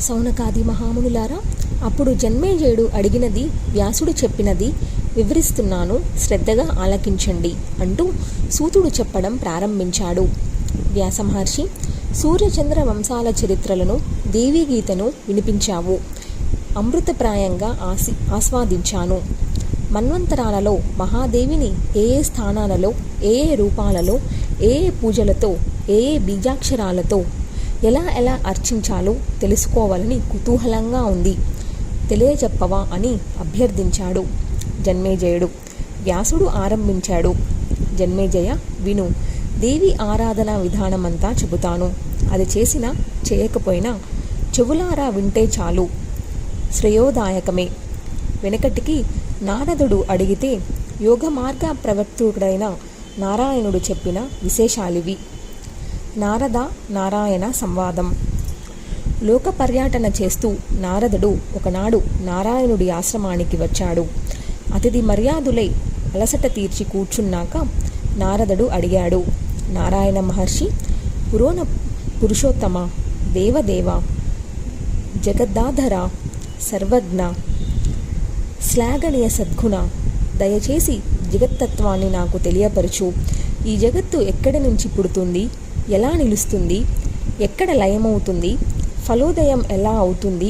సౌనకాది మహామునులారా, అప్పుడు జన్మేజయుడు అడిగినది, వ్యాసుడు చెప్పినది వివరిస్తున్నాను, శ్రద్ధగా ఆలకించండి అంటూ సూతుడు చెప్పడం ప్రారంభించాడు. వ్యాసమహర్షి, సూర్యచంద్ర వంశాల చరిత్రలను, దేవీగీతను వినిపించావు. అమృతప్రాయంగా ఆస్వాదించాను. మన్వంతరాలలో మహాదేవిని ఏ ఏ స్థానాలలో, ఏ ఏ రూపాలలో, ఏ ఏ పూజలతో, ఏ ఏ బీజాక్షరాలతో ఎలా ఎలా అర్చించాలో తెలుసుకోవాలని కుతూహలంగా ఉంది, తెలియచెప్పవా అని అభ్యర్థించాడు జన్మేజయుడు. వ్యాసుడు ఆరంభించాడు. జన్మేజయ, విను. దేవి ఆరాధనా విధానమంతా చెబుతాను. అది చేసినా చేయకపోయినా చెవులారా వింటే చాలు, శ్రేయోదాయకమే. వెనకటికి నారదుడు అడిగితే యోగమార్గ ప్రవర్తకుడైన నారాయణుడు చెప్పిన విశేషాలివి. నారద నారాయణ సంవాదం. లోక పర్యటన చేస్తూ నారదుడు ఒకనాడు నారాయణుడి ఆశ్రమానికి వచ్చాడు. అతిథి మర్యాదులై అలసట తీర్చి కూర్చున్నాక నారదుడు అడిగాడు, నారాయణ మహర్షి, పురుషోత్తమ, దేవదేవ, జగద్ధాధర, సర్వజ్ఞ, శ్లాఘనీయ సద్గుణ, దయచేసి జగత్తత్వాన్ని నాకు తెలియపరచు. ఈ జగత్తు ఎక్కడి నుంచి పుడుతుంది, ఎలా నిలుస్తుంది, ఎక్కడ లయమవుతుంది, ఫలోదయం ఎలా అవుతుంది,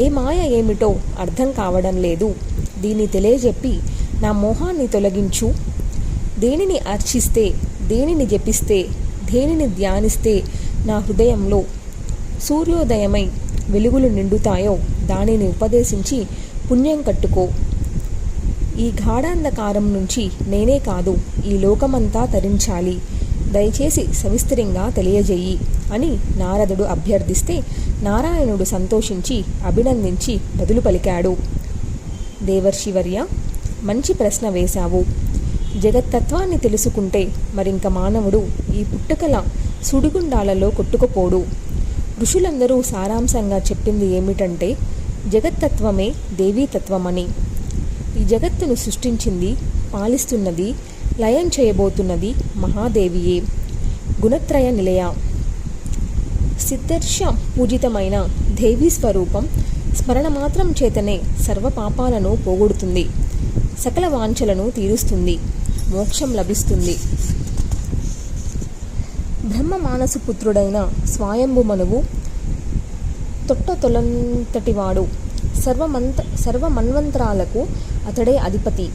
ఏ మాయ ఏమిటో అర్థం కావడం లేదు. దీన్ని తెలియజెప్పి నా మోహాన్ని తొలగించు. దేనిని అర్చిస్తే, దేనిని జపిస్తే, దేనిని ధ్యానిస్తే నా హృదయంలో సూర్యోదయమై వెలుగులు నిండుతాయో దానిని ఉపదేశించి పుణ్యం కట్టుకో. ఈ గాఢాంధకారం నుంచి నేనే కాదు, ఈ లోకమంతా తరించాలి. దయచేసి సవిస్తరంగా తెలియజేయి అని నారదుడు అభ్యర్థిస్తే నారాయణుడు సంతోషించి అభినందించి బదులు పలికాడు. దేవర్షివర్య, మంచి ప్రశ్న వేశావు. జగత్తత్వాన్ని తెలుసుకుంటే మరింక మానవుడు ఈ పుట్టుకల సుడిగుండాలలో కొట్టుకుపోడు. ఋషులందరూ సారాంశంగా చెప్పింది ఏమిటంటే జగత్తత్వమే దేవీతత్వమని. ఈ జగత్తును సృష్టించింది, పాలిస్తున్నది, లయం చేయబోతున్నది మహాదేవియే. గుణత్రయ నిలయ, సిద్ధర్ష పూజితమైన దేవీ స్వరూపం స్మరణ మాత్రం చేతనే సర్వ పాపాలను పోగొడుతుంది, సకల వాంఛలను తీరుస్తుంది, మోక్షం లభిస్తుంది. బ్రహ్మ మానసు పుత్రుడైన స్వయంభు మనువు తొట్టతొలంతటివాడు. సర్వమన్వంతరాలకు అతడే అధిపతి,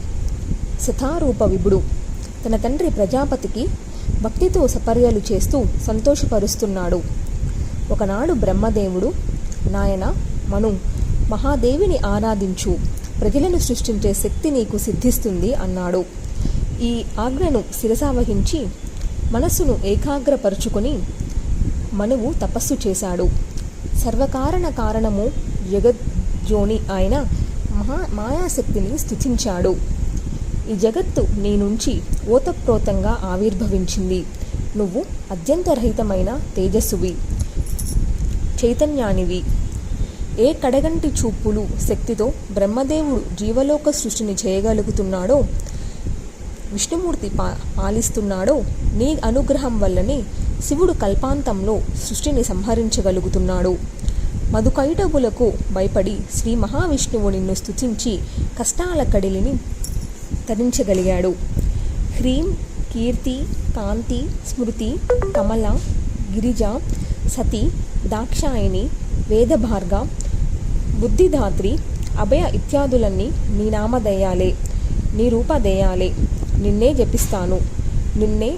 శతారూప విభుడు. తన తండ్రి ప్రజాపతికి భక్తితో సపర్యలు చేస్తూ సంతోషపరుస్తున్నాడు. ఒకనాడు బ్రహ్మదేవుడు, నాయన మను, మహాదేవిని ఆరాధించు, ప్రజలను సృష్టించే శక్తి నీకు సిద్ధిస్తుంది అన్నాడు. ఈ ఆజ్ఞను శిరసావహించి మనస్సును ఏకాగ్రపరుచుకొని మనువు తపస్సు చేశాడు. సర్వకారణ కారణము జగజ్జోని ఆయన మాయాశక్తిని స్తుతించాడు. ఈ జగత్తు నీ నుంచి ఓతప్రోతంగా ఆవిర్భవించింది. నువ్వు అత్యంతరహితమైన తేజస్సువి, చైతన్యానివి. ఏ కడగంటి చూపులు శక్తితో బ్రహ్మదేవుడు జీవలోక సృష్టిని చేయగలుగుతున్నాడో, విష్ణుమూర్తి పాలిస్తున్నాడో, నీ అనుగ్రహం వల్లనే శివుడు కల్పాంతంలో సృష్టిని సంహరించగలుగుతున్నాడు. మధుకైటబులకు భయపడి శ్రీ మహావిష్ణువు నిన్ను స్తుతించి కష్టాల కడిలిని తరించగలిగాడు. హ్రీం, కీర్తి, కాంతి, స్మృతి, కమల, గిరిజ, సతి, దాక్షాయిని, వేదభార్గ, బుద్ధిదాత్రి, అభయ ఇత్యాదులన్నీ నీ నామధేయాలే, నీ రూపధేయాలే. నిన్నే జపిస్తాను, నిన్నే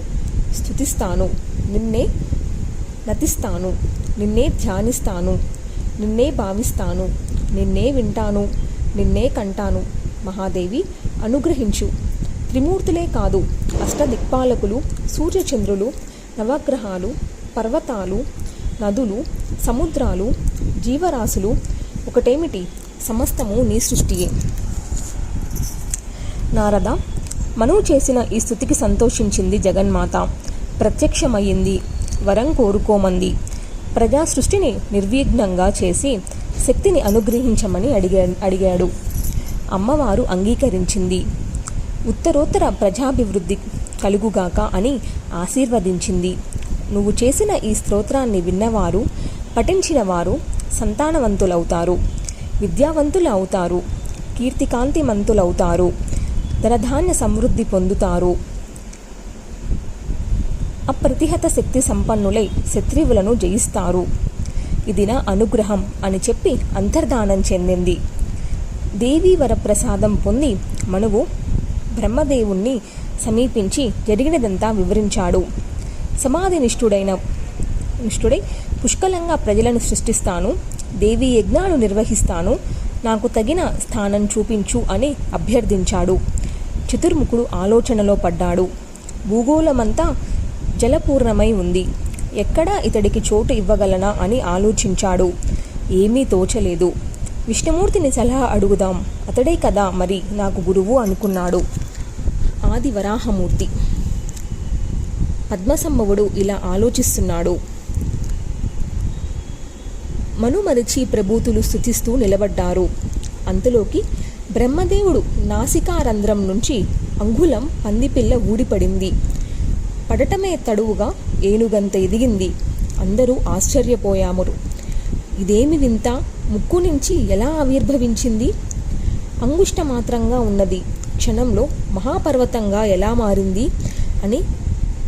స్తుతిస్తాను, నిన్నే నతిస్తాను, నిన్నే ధ్యానిస్తాను, నిన్నే భావిస్తాను, నిన్నే వింటాను, నిన్నే కంటాను. మహాదేవి అనుగ్రహించు. త్రిమూర్తులే కాదు, అష్టదిక్పాలకులు, సూర్యచంద్రులు, నవగ్రహాలు, పర్వతాలు, నదులు, సముద్రాలు, జీవరాశులు ఒకటేమిటి, సమస్తము నీ సృష్టియే. నారద, మనువు చేసిన ఈ స్తుతికి సంతోషించింది జగన్మాత. ప్రత్యక్షమయ్యింది, వరం కోరుకోమంది. ప్రజా సృష్టిని నిర్విఘ్నంగా చేసి శక్తిని అనుగ్రహించమని అడిగాడు. అమ్మవారు అంగీకరించింది. ఉత్తరోత్తర ప్రజాభివృద్ధి కలుగుగాక అని ఆశీర్వదించింది. నువ్వు చేసిన ఈ స్తోత్రాన్ని విన్నవారు, పఠించిన వారు సంతానవంతులవుతారు, విద్యావంతులు అవుతారు, కీర్తికాంతిమంతులవుతారు, ధనధాన్య సమృద్ధి పొందుతారు, అప్రతిహత శక్తి సంపన్నులై శత్రువులను జయిస్తారు. ఇది నా అనుగ్రహం అని చెప్పి అంతర్ధానం చెందింది. దేవీ వరప్రసాదం పొంది మనువు బ్రహ్మదేవుణ్ణి సమీపించి జరిగినదంతా వివరించాడు. సమాధి నిష్ఠుడై పుష్కలంగా ప్రజలను సృష్టిస్తాను, దేవీ యజ్ఞాలు నిర్వహిస్తాను, నాకు తగిన స్థానం చూపించు అని అభ్యర్థించాడు. చతుర్ముఖుడు ఆలోచనలో పడ్డాడు. భూగోళమంతా జలపూర్ణమై ఉంది, ఎక్కడా ఇతడికి చోటు ఇవ్వగలనా అని ఆలోచించాడు. ఏమీ తోచలేదు. విష్ణుమూర్తిని సలహా అడుగుదాం, అతడే కదా మరి నాకు గురువు అనుకున్నాడు. ఆది వరాహమూర్తి పద్మసంభవుడు ఇలా ఆలోచిస్తున్నాడు. మనుమరిచి ప్రభూతులు స్తుతిస్తూ నిలబడ్డారు. అంతలోకి బ్రహ్మదేవుడు నాసికారంధ్రం నుంచి అంగుళం పందిపిల్ల ఊడిపడింది. పడటమే తడువుగా ఏనుగంత ఎదిగింది. అందరూ ఆశ్చర్యపోయామురు. ఇదేమి వింత, ముక్కు నుంచి ఎలా ఆవిర్భవించింది? అంగుష్టమాత్రంగా ఉన్నది, క్షణంలో మహాపర్వతంగా ఎలా మారింది అని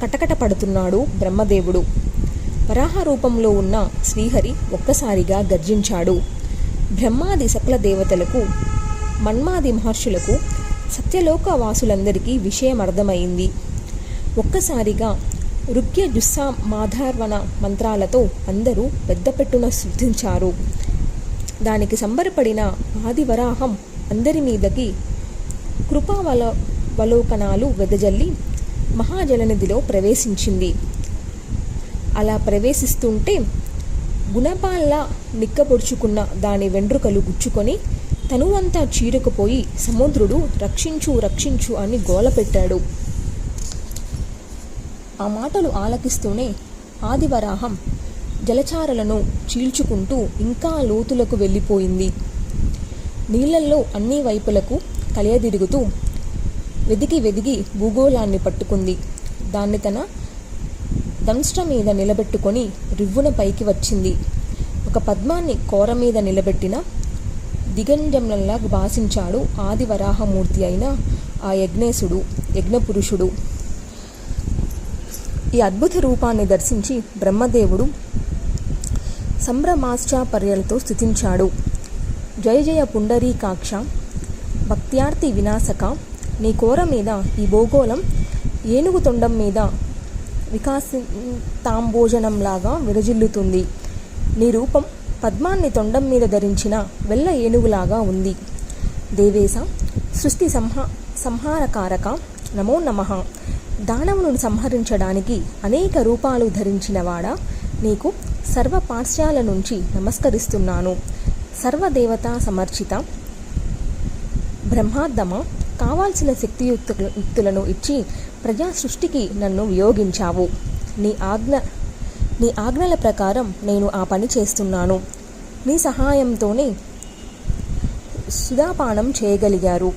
కటకట పడుతున్నాడు బ్రహ్మదేవుడు. వరాహ రూపంలో ఉన్న శ్రీహరి ఒక్కసారిగా గర్జించాడు. బ్రహ్మాది సకల దేవతలకు, మన్మాది మహర్షులకు, సత్యలోక వాసులందరికీ విషయం అర్థమైంది. ఒక్కసారిగా రుక్య జుస్సా మాధార్వణ మంత్రాలతో అందరూ పెద్దపెట్టున శుద్ధించారు. దానికి సంబరపడిన ఆదివరాహం అందరి మీదకి కృపావలోకనాలు వెదజల్లి మహాజలనిధిలో ప్రవేశించింది. అలా ప్రవేశిస్తుంటే గుణపాల్లా నిక్కబొడుచుకున్న దాని వెండ్రుకలు గుచ్చుకొని తనువంతా చీరుకుపోయి సముద్రుడు రక్షించు రక్షించు అని గోలపెట్టాడు. ఆ మాటలు ఆలకిస్తూనే ఆదివరాహం జలచారలను చీల్చుకుంటూ ఇంకా లోతులకు వెళ్ళిపోయింది. నీళ్లల్లో అన్ని వైపులకు కలియదిరుగుతూ వెదికి వెదిగి భూగోళాన్ని పట్టుకుంది. దాన్ని తన దంష్ట్ర మీద నిలబెట్టుకొని రివ్వున పైకి వచ్చింది. ఒక పద్మాన్ని కోర మీద నిలబెట్టిన దిగంజంలా భాషించాడు ఆదివరాహమూర్తి అయిన ఆ యజ్ఞపురుషుడు. ఈ అద్భుత రూపాన్ని దర్శించి బ్రహ్మదేవుడు సంభ్రమాశ్చర్యాలతో స్తుతించాడు. జయ జయ పుండరీకాక్ష, భక్త్యార్తి వినాశక, నీ కోర మీద ఈ భూగోళం ఏనుగు తొండం మీద వికాసితాంబోజనంలాగా విరజిల్లుతుంది. నీ రూపం పద్మాన్ని తొండం మీద ధరించిన వెల్ల ఏనుగులాగా ఉంది. దేవేశ, సృష్టి సంహారకారక, నమో నమః. దానవులను సంహరించడానికి అనేక రూపాలు ధరించినవాడా, నీకు సర్వ పార్శ్యాల నుంచి నమస్కరిస్తున్నాను. సర్వదేవతా సమర్చిత బ్రహ్మార్దమ, కావాల్సిన శక్తియుక్తులను ఇచ్చి ప్రజా సృష్టికి నన్ను వియోగించావు. నీ ఆజ్ఞల ప్రకారం నేను ఆ పని చేస్తున్నాను. నీ సహాయంతోనే సుధాపానం చేయగలిగారు.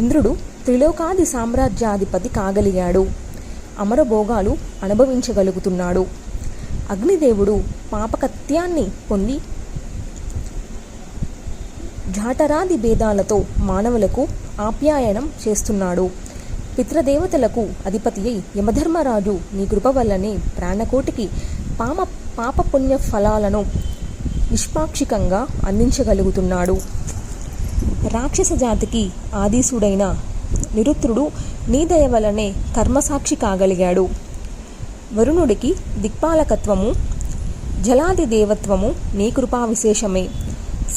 ఇంద్రుడు త్రిలోకాది సామ్రాజ్యాధిపతి కాగలిగాడు. అమరభోగాలు అనుభవించగలుగుతున్నాడు. అగ్నిదేవుడు పాపకత్యాన్ని పొంది జాఠరాది భేదాలతో మానవులకు ఆప్యాయనం చేస్తున్నాడు. పితృదేవతలకు అధిపతి అయి యమధర్మరాజు నీ కృప వల్లనే ప్రాణకోటికి పాపపుణ్య ఫలాలను నిష్పాక్షికంగా అందించగలుగుతున్నాడు. రాక్షస జాతికి ఆదీసుడైన నిరుత్రుడు నీ దయ వల్లనే కర్మసాక్షి కాగలిగాడు. వరుణుడికి దిక్పాలకత్వము, జలాది దేవత్వము నీ కృపా విశేషమే.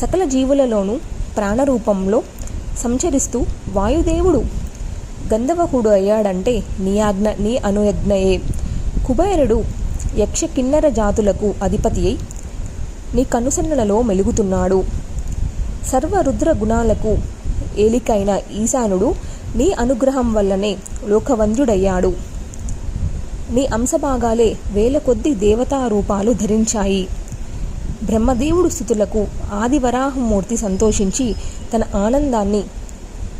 సకల జీవులలోనూ ప్రాణరూపంలో సంచరిస్తూ వాయుదేవుడు గంధర్వుడు అయ్యాడంటే నీ అనుయజ్ఞయే. కుబేరుడు యక్ష కిన్నర జాతులకు అధిపతి అయి నీ కనుసన్నలలో మెలుగుతున్నాడు. సర్వరుద్ర గుణాలకు ఏలికైన ఈశానుడు నీ అనుగ్రహం వల్లనే లోకవంద్యుడయ్యాడు. నీ అంశభాగాలే వేల కొద్ది దేవతా రూపాలు ధరించాయి. బ్రహ్మదేవుడు స్థుతులకు ఆదివరాహమూర్తి సంతోషించి తన ఆనందాన్ని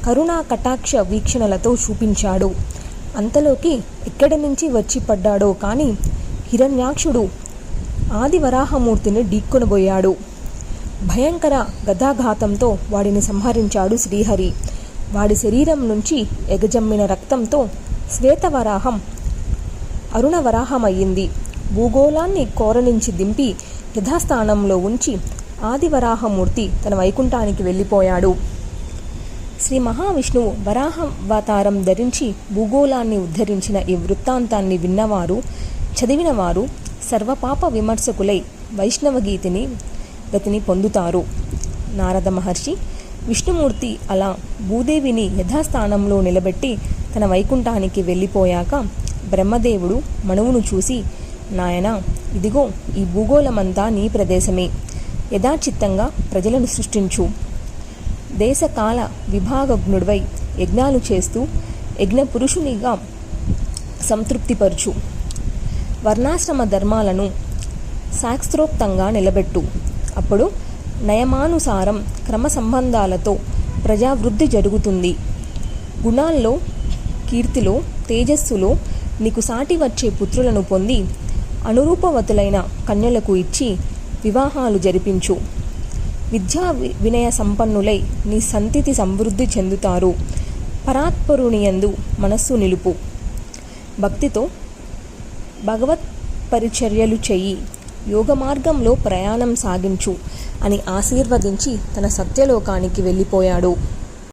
కరుణా కటాక్ష వీక్షణలతో చూపించాడు. అంతలోకి ఎక్కడి నుంచి వచ్చి పడ్డాడో కానీ హిరణ్యాక్షుడు ఆదివరాహమూర్తిని ఢీక్కొనబోయాడు. భయంకర గదాఘాతంతో వాడిని సంహరించాడు శ్రీహరి. వాడి శరీరం నుంచి ఎగజమ్మిన రక్తంతో శ్వేతవరాహం అరుణవరాహమయ్యింది. భూగోళాన్ని కోరనించి దింపి యథాస్థానంలో ఉంచి ఆదివరాహమూర్తి తన వైకుంఠానికి వెళ్ళిపోయాడు. శ్రీ మహావిష్ణువు వరాహావతారం ధరించి భూగోళాన్ని ఉద్ధరించిన ఈ వృత్తాంతాన్ని విన్నవారు, చదివినవారు సర్వపాప విమర్శకులై వైష్ణవ గతిని పొందుతారు. నారద మహర్షి విష్ణుమూర్తి అలా భూదేవిని యథాస్థానంలో నిలబెట్టి తన వైకుంఠానికి వెళ్ళిపోయాక బ్రహ్మదేవుడు మనువును చూసి, నాయనా, ఇదిగో ఈ భూగోళమంతా నీ ప్రదేశమే. యథాచిత్తంగా ప్రజలను సృష్టించు. దేశకాల విభాగజ్ఞుడివై యజ్ఞాలు చేస్తూ యజ్ఞపురుషునిగా సంతృప్తిపరచు. వర్ణాశ్రమ ధర్మాలను శాస్త్రోక్తంగా నిలబెట్టు. అప్పుడు నయమానుసారం క్రమ సంబంధాలతో ప్రజావృద్ధి జరుగుతుంది. గుణాల్లో, కీర్తిలో, తేజస్సులో నీకు సాటి వచ్చే పుత్రులను పొంది అనురూపవతులైన కన్యలకు ఇచ్చి వివాహాలు జరిపించు. విద్యా వినయ సంపన్నులై నీ సంతతి సమృద్ధి చెందుతారు. పరాత్పరునియందు మనస్సు నిలుపు. భక్తితో భగవత్ పరిచర్యలు చెయ్యి. యోగ మార్గంలో ప్రయాణం సాగించు అని ఆశీర్వదించి తన సత్యలోకానికి వెళ్ళిపోయాడు.